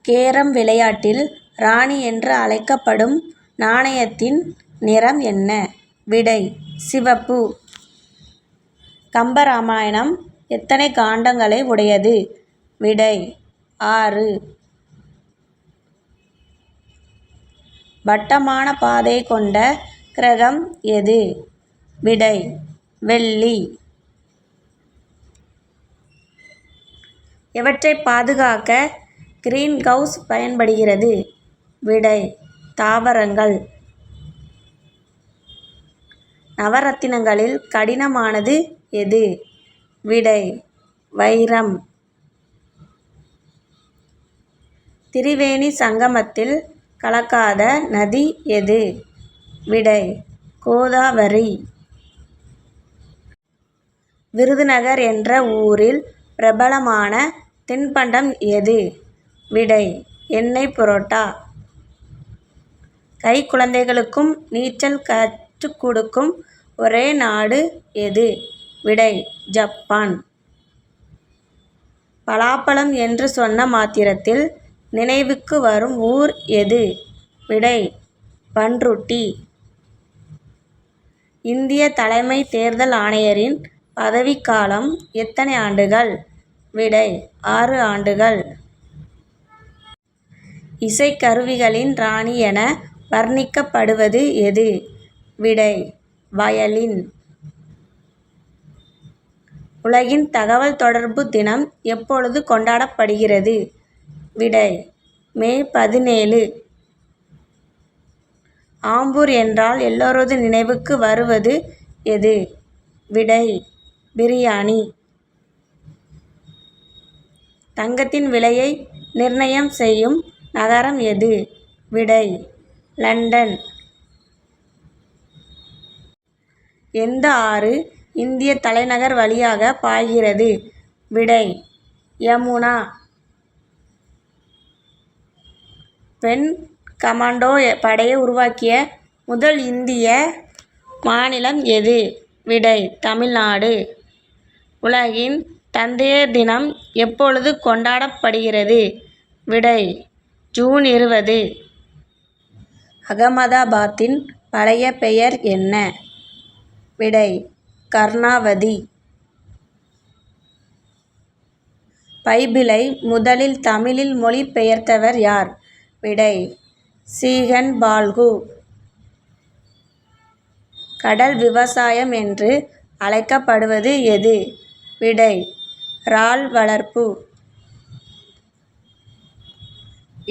Carrom விளையாட்டில் ராணி என்று அழைக்கப்படும் நாணயத்தின் நிறம் என்ன? விடை சிவப்பு. கம்பராமாயணம் எத்தனை காண்டங்களை உடையது? விடை 6. வட்டமான பாதை கொண்ட கிரகம் எது? விடை வெள்ளி. எவற்றை பாதுகாக்க கிரீன் ஹவுஸ் பயன்படுகிறது? விடை தாவரங்கள். நவரத்தினங்களில் கடினமானது எது? விடை வைரம். திரிவேணி சங்கமத்தில் கலக்காத நதி எது? விடை கோதாவரி. விருதுநகர் என்ற ஊரில் பிரபலமான தின்பண்டம் எது? விடை எண்ணெய் புரோட்டா. கைக்குழந்தைகளுக்கும் நீச்சல் கற்றுக் கொடுக்கும் ஒரே நாடு எது? விடை ஜப்பான். பலாப்பழம் என்று சொன்ன மாத்திரத்தில் நினைவுக்கு வரும் ஊர் எது? விடை பன்ருட்டி. இந்திய தலைமை தேர்தல் ஆணையரின் பதவிக்காலம் எத்தனை ஆண்டுகள்? விடை 6 ஆண்டுகள். இசைக்கருவிகளின் ராணி என வர்ணிக்கப்படுவது எது? விடை வயலின். உலகின் தகவல் தொடர்பு தினம் எப்பொழுது கொண்டாடப்படுகிறது? விடை மே 17. ஆம்பூர் என்றால் எல்லோரது நினைவுக்கு வருவது எது? விடை பிரியாணி. தங்கத்தின் விலையை நிர்ணயம் செய்யும் நகரம் எது? விடை லண்டன். எந்த ஆறு இந்திய தலைநகர் வழியாக பாய்கிறது? விடை யமுனா. பெண் கமாண்டோ படையை உருவாக்கிய முதல் இந்திய மாநிலம் எது? விடை தமிழ்நாடு. உலகின் தந்தையர் தினம் எப்பொழுது கொண்டாடப்படுகிறது? விடை ஜூன் 20. அகமதாபாத்தின் பழைய பெயர் என்ன? விடை கர்ணாவதி. பைபிளை முதலில் தமிழில் மொழிபெயர்த்தவர் யார்? விடை சீகன் பால்கு. கடல் விவசாயம் என்று அழைக்கப்படுவது எது? விடை இறால் வளர்ப்பு.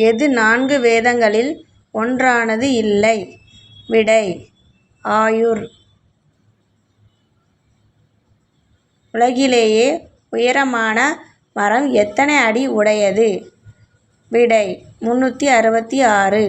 எது 4 வேதங்களில் ஒன்றானது இல்லை? விடை ஆயுர். உலகிலேயே உயரமான மரம் எத்தனை அடி உடையது? விடை 366.